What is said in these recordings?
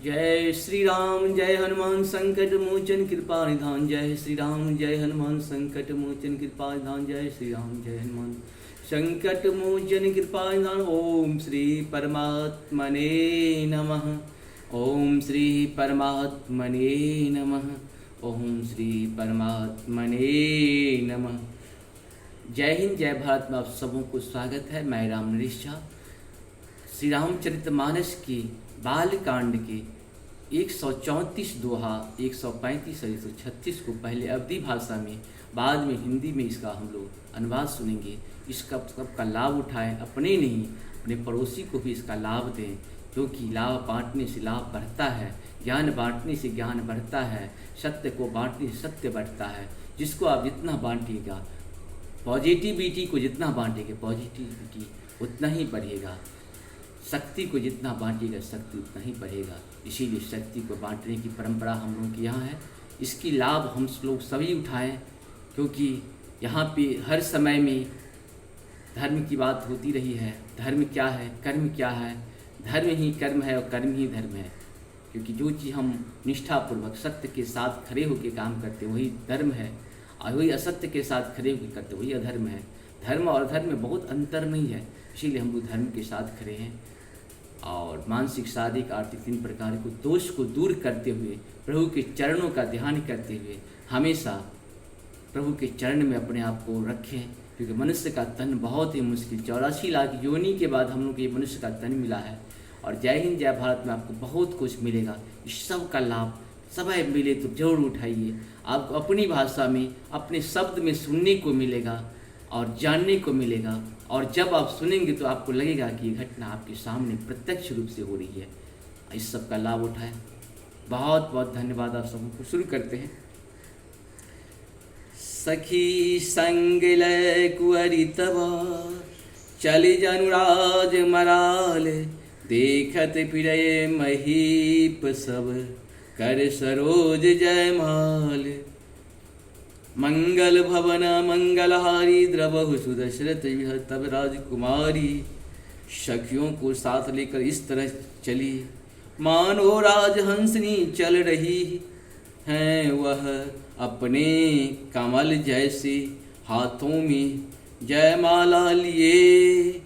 जय श्री राम जय हनुमान संकट मोचन कृपा निधान। जय श्री राम जय हनुमान संकट मोचन कृपा निधान। जय श्री राम जय हनुमान संकट मोचन कृपा निधान। ओम श्री परमात्मने नमः। ओम श्री परमात्मने नमः। ओम श्री परमात्मने नमः। जय हिंद जय भारत में आप सबों को स्वागत है। मैं राम नरेश झा। श्री रामचरितमानस की बालकांड के 134 दोहा, 135 और 136 को पहले अवधी भाषा में, बाद में हिंदी में इसका हम लोग अनुवाद सुनेंगे। इसका सबका लाभ उठाएं, अपने नहीं अपने पड़ोसी को भी इसका लाभ दें, क्योंकि लाभ बांटने से लाभ बढ़ता है, ज्ञान बांटने से ज्ञान बढ़ता है, सत्य को बांटने से सत्य बढ़ता है। जिसको आप जितना बांटिएगा, पॉजिटिविटी को जितना बांटेंगे पॉजिटिविटी उतना ही बढ़ेगा, शक्ति को जितना बांटेगा शक्ति उतना ही बढ़ेगा। इसीलिए शक्ति को बांटने की परंपरा हम लोगों की यहाँ है। इसकी लाभ हम लोग सभी उठाएं, क्योंकि यहाँ पे हर समय में धर्म की बात होती रही है। धर्म क्या है, कर्म क्या है? धर्म ही कर्म है और कर्म ही धर्म है। क्योंकि जो चीज़ हम निष्ठापूर्वक सत्य के साथ खड़े होकर काम करते वही धर्म है, और वही असत्य के साथ खड़े होकर करते वही अधर्म है। धर्म और धर्म में बहुत अंतर नहीं है, इसीलिए हम लोग धर्म के साथ खड़े हैं। और मानसिक, शारीरिक, आर्थिक 3 प्रकार को दोष को दूर करते हुए, प्रभु के चरणों का ध्यान करते हुए हमेशा प्रभु के चरण में अपने आप को रखें। क्योंकि मनुष्य का तन बहुत ही मुश्किल, 84 लाख योनि के बाद हम लोग को ये मनुष्य का तन मिला है। और जय हिंद जय भारत में आपको बहुत कुछ मिलेगा। इस सब का लाभ समय मिले तो जरूर उठाइए। आपको अपनी भाषा में, अपने शब्द में सुनने को मिलेगा और जानने को मिलेगा। और जब आप सुनेंगे तो आपको लगेगा कि ये घटना आपके सामने प्रत्यक्ष रूप से हो रही है। इस सब का लाभ उठाएं। बहुत बहुत धन्यवाद आप सबको। शुरू करते हैं। सखी संग लय कुंवरी तबा, चल जनुराज मराल, देखत फिरय महीप सब, कर सरोज जयमाल। मंगल भवन मंगलहारी, द्रवहु सुदशरथ यह तब राजकुमारी। सखियों को साथ लेकर इस तरह चली, मानो राजहंसनी चल रही हैं वह, अपने कमल जैसे हाथों में जयमाला लिए।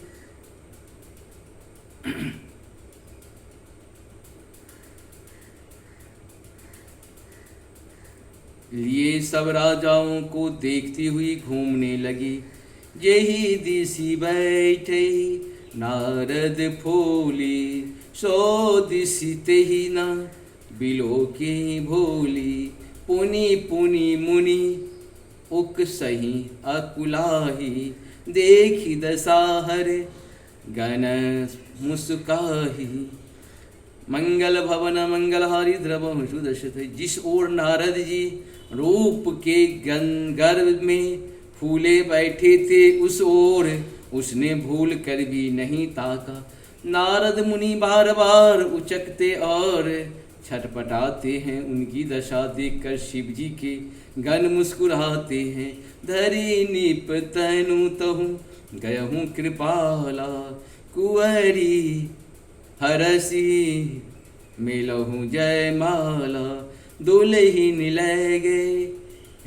लिए सब राजाओं को देखती हुई घूमने लगी। यही दिशि बैठे नारद फूली, सो दिशि तेहि ना बिलो के भोली। पुनि पुनि मुनि उक सही अकुलाही, देखी दसाहर गण मुस्काही। मंगल भवन मंगलहारी द्रवहु सुदशरथ, जिस ओर नारद जी रूप के गर्भ में फूले बैठे थे उस ओर उसने भूल कर भी नहीं ताका। नारद मुनि बार बार उचकते और छटपटाते हैं, उनकी दशा देखकर शिव जी के गण मुस्कुराते हैं। धरी नीप तनु तहु गयहूँ कृपाला, कुंवरी हरसी मिलहु जयमाला। दुल्हिन ले गए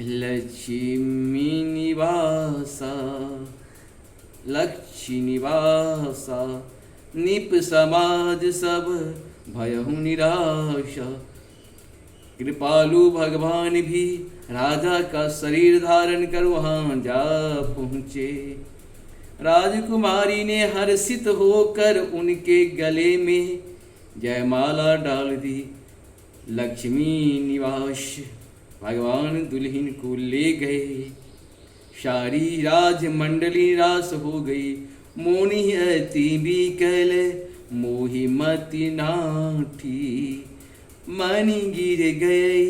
लक्ष्मी निवासा, लक्ष्मी निवासा। निप समाज सब भयहु निराशा, कृपालु भगवान भी राजा का शरीर धारण कर वहाँ जा पहुँचे। राजकुमारी ने हर्षित होकर उनके गले में जयमाला डाल दी। लक्ष्मी निवास भगवान दुल्हन को ले गए। सारी राजमंडली रास हो गई, मोनी अति बिकल मोहि मति नाठी। मनि गिर गए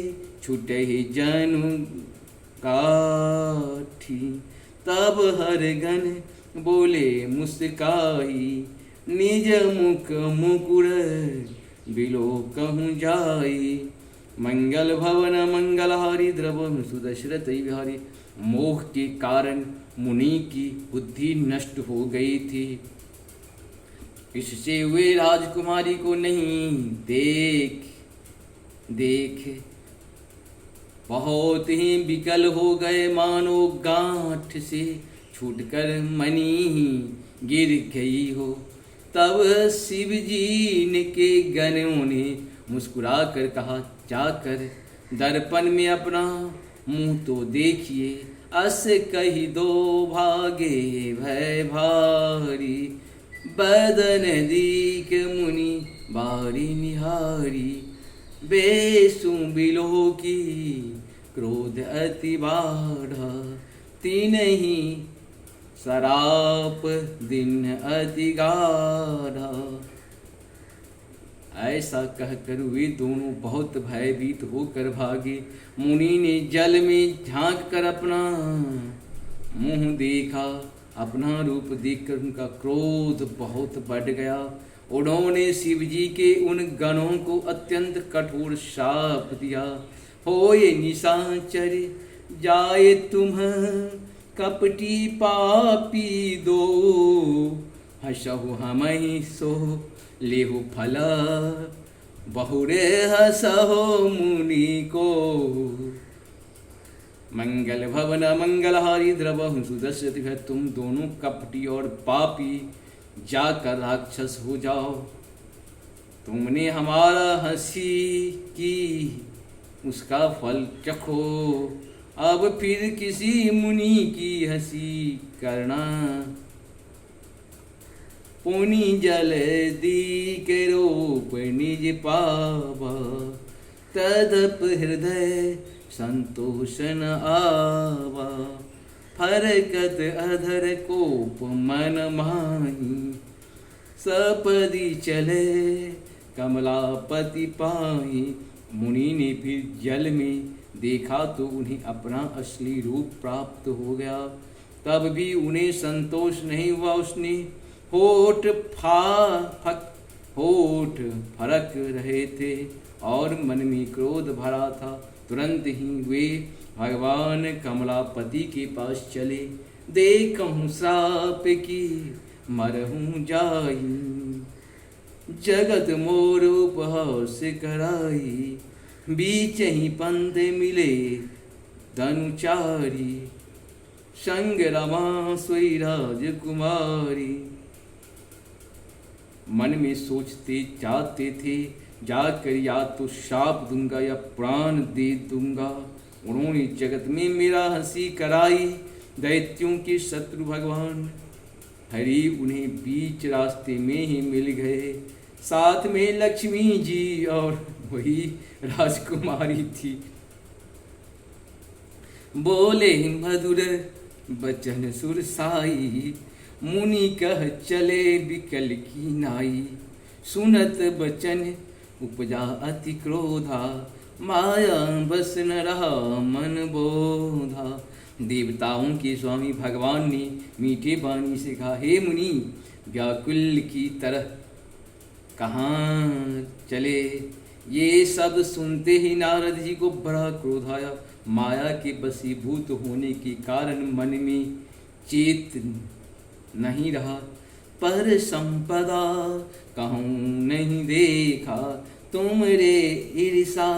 छुटे जनु काठी, तब हर गण बोले मुस्काई। निज मुख मुकुर बिलो कहूँ जाई। मंगल भवन मंगलहारी, द्रवहु सुदशरथ विहारी। मोह के कारण मुनि की बुद्धि नष्ट हो गई थी। इससे हुए राजकुमारी को नहीं देख बहुत ही विकल हो गए, मानो गांठ से छूटकर मणि गिर गई हो। तब शिव जी ने के गणों ने मुस्कुरा कर कहा, जाकर दर्पण में अपना मुंह तो देखिए, अस कही दो भागे भय भारी, बदन दीक मुनि बारी निहारी, बेसु बिलो की क्रोध अति बाढ़ा, तीन ही सराप दिन अति गाढ़ा। ऐसा कहकर वे दोनों बहुत भयभीत होकर भागे। मुनि ने जल में झांक कर अपना मुंह देखा, अपना रूप देखकर उनका क्रोध बहुत बढ़ गया। उन्होंने शिव जी के उन गणों को अत्यंत कठोर शाप दिया, होए निशाचर जाए तुम कपटी पापी दो, हसहु हमहि सो लेहु फला, बहुरे हसहो मुनि को। मंगल भवन मंगलहारी द्रवहु सुदर्शति है, तुम दोनों कपटी और पापी जाकर राक्षस हो जाओ। तुमने हमारा हंसी की, उसका फल चखो, अब फिर किसी मुनि की हंसी करना। पुनि जल दी के रूप निज पावा, तदप हृदय संतोषन आवा, फरकत अधर कोप मन माही, सपदी चले कमलापति पाही। मुनि ने फिर जल में देखा तो उन्हें अपना असली रूप प्राप्त हो गया, तब भी उन्हें संतोष नहीं हुआ। उसने होठ फरक रहे थे और मन में क्रोध भरा था। तुरंत ही वे भगवान कमलापति के पास चले, देखूं श्राप की मरहूं जाई, जगत मोर उपहास कराई, बीच ही पंथ मिले धनुचारी, संग रमा सोई राजकुमारी। मन में सोचते जाते थे, जाकर या तो शाप दूंगा या प्राण दे दूंगा। उन्होंने जगत में मेरा हंसी कराई, दैत्यों के शत्रु भगवान हरि उन्हें बीच रास्ते में ही मिल गए। साथ में लक्ष्मी जी और वही राजकुमारी थी। बोले मधुर बचन सुरसाई, मुनि कह चले बिकल की नाई। सुनत बचन उपजा अति क्रोधा, माया बस न रहा मन बोधा। देवताओं के स्वामी भगवान ने मीठे वाणी से कहा, हे मुनि, व्याकुल की तरह कहाँ चले। ये सब सुनते ही नारद जी को बड़ा क्रोध आया। माया के वशीभूत होने के कारण मन में चेत नहीं रहा। पर संपदा कहूँ नहीं देखा, तुम रे ईर्षा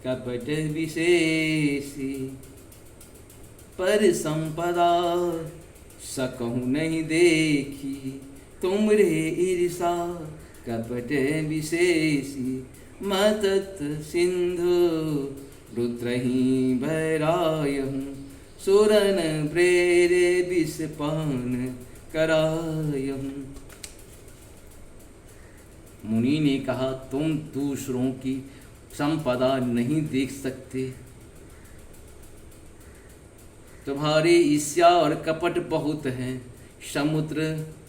कपट विशेषी। पर संपदा सकहूँ नहीं देखी, तुम रे ईर्षा कपट विशेषी। मतत सिंधु रुद्रहि भैरायहूँ, सुरन प्रेरे विषपान करायहूँ। मुनि ने कहा, तुम दूसरों की संपदा नहीं देख सकते, तुम्हारी ईर्ष्या और कपट बहुत है। समुद्र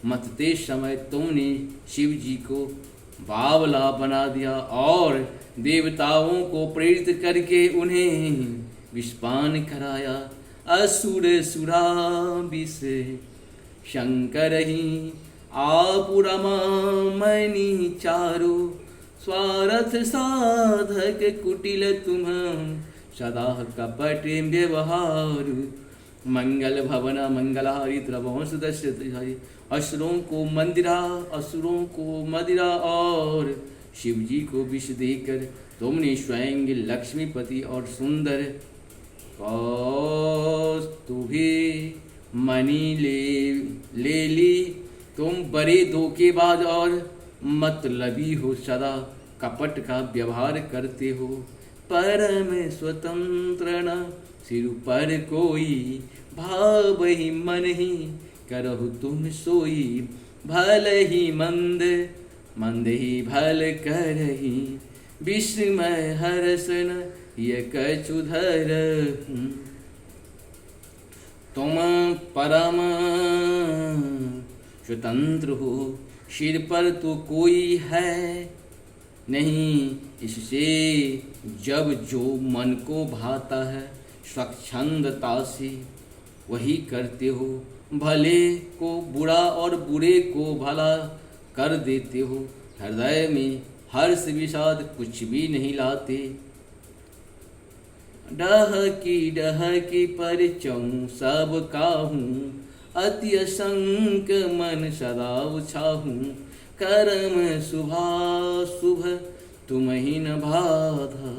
मथते समय तुमने शिव जी को बावला बना दिया और देवताओं को प्रेरित करके उन्हें विषपान कराया। असुर सुरा विष शंकर ही आपुरमा मणि चारो, स्वार्थ साधक कुटिल तुम सदा कपट व्यवहार। मंगल भवन मंगलहारी द्रवंश दशरथी। असुरों को मदिरा और शिव जी को विष देकर तुमने स्वयं लक्ष्मीपति और सुंदर कौस्तुभे मणि ले ली। तुम बड़े धोखेबाज और मतलबी हो, सदा कपट का व्यवहार करते हो। परम स्वतंत्र न सिर पर कोई, भाव ही मन ही करहु तुम सोई। भल ही मंद ही भल करही, विस्मय हर्षन ये कछुधर। तुम परम स्वतंत्र हो, सिर पर तो कोई है नहीं। इससे जब जो मन को भाता है स्वच्छंदता से वही करते हो। भले को बुरा और बुरे को भला कर देते हो। हृदय में हर्ष विषाद कुछ भी नहीं लाते। डह की परिचऊँ सब काहूँ, अति असंक मन सदा उछाहूँ। कर्म शुभ तुम ही न बाधा,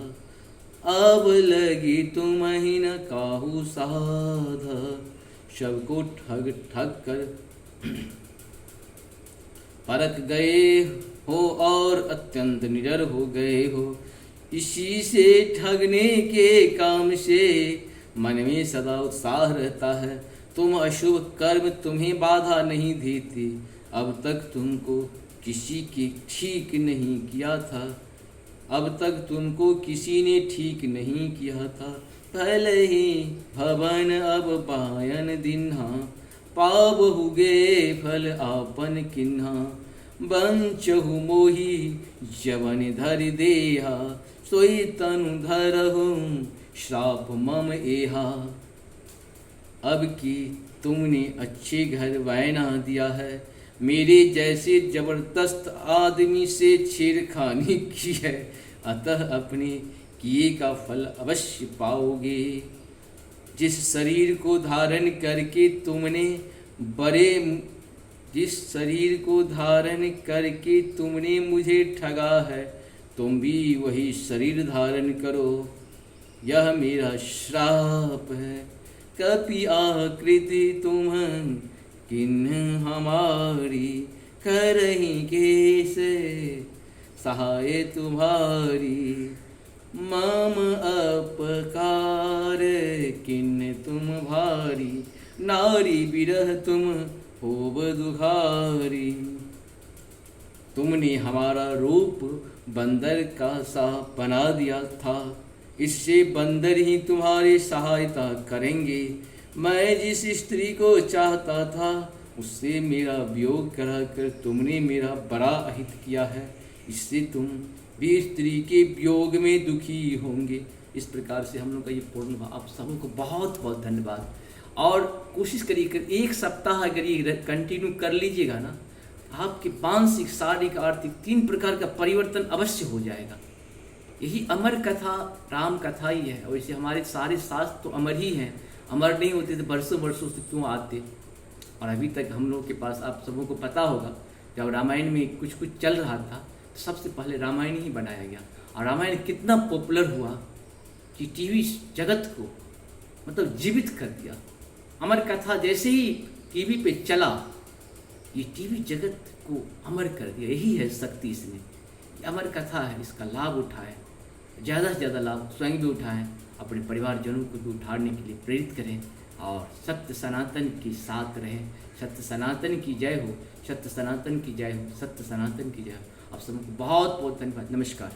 अब लगी तुम ही न काहू साधा। सबको ठग कर परख गए हो और अत्यंत निडर हो गए हो। इसी से ठगने के काम से मन में सदा उत्साह रहता है। तुम अशुभ कर्म तुम्हें बाधा नहीं देते। अब तक तुमको किसी की ठीक नहीं किया था, अब तक तुमको किसी ने ठीक नहीं किया था। भले ही भवन अब पायन दिन्हा, पाबहुगे फल आपन किन्हा। बंचहु मोही जवन धरि देहा, सोई तनु धरहु श्राप मम एहा। अब कि तुमने अच्छे घर बना दिया है, मेरे जैसे जबरदस्त आदमी से छेड़खानी की है, अतः अपने किए का फल अवश्य पाओगे। जिस शरीर को धारण करके तुमने मुझे ठगा है, तुम भी वही शरीर धारण करो। यह मेरा श्राप है। कपि आकृति तुम किन्ह हमारी, करही कैसे सहाय तुम्हारी। मम अपकार किन्ह तुम भारी, नारी बिरह तुम होब दुखारी। तुमने हमारा रूप बंदर का सा बना दिया था, इससे बंदर ही तुम्हारी सहायता करेंगे। मैं जिस स्त्री को चाहता था उससे मेरा वियोग कराकर तुमने मेरा बड़ा अहित किया है, इससे तुम भी स्त्री के वियोग में दुखी होंगे। इस प्रकार से हम लोग का ये पूर्ण हुआ। आप सबों को बहुत बहुत धन्यवाद। और कोशिश करिए कर एक सप्ताह अगर ये कंटिन्यू कर लीजिएगा ना, आपके मानसिक शारीरिक आर्थिक 3 प्रकार का परिवर्तन अवश्य हो जाएगा। यही अमर कथा राम कथा ही है। वैसे हमारे सारे शास्त्र तो अमर ही हैं, अमर नहीं होते तो वर्षों वर्षों से क्यों आते। और अभी तक हम लोग के पास आप सबों को पता होगा, जब रामायण में कुछ कुछ चल रहा था तो सबसे पहले रामायण ही बनाया गया। और रामायण कितना पॉपुलर हुआ कि टीवी जगत को मतलब जीवित कर दिया। अमर कथा जैसे ही टीवी पे चला, ये टीवी जगत को अमर कर दिया। यही है शक्ति इसमें। ये अमर कथा है, इसका लाभ उठाएं, ज़्यादा से ज़्यादा लाभ स्वयं भी उठाएं, अपने परिवारजनों को भी उठाने के लिए प्रेरित करें और सत्य सनातन के साथ रहें। सत्य सनातन की जय हो, सत्य सनातन की जय हो, सत्य सनातन की जय हो। आप सबको बहुत बहुत धन्यवाद। नमस्कार।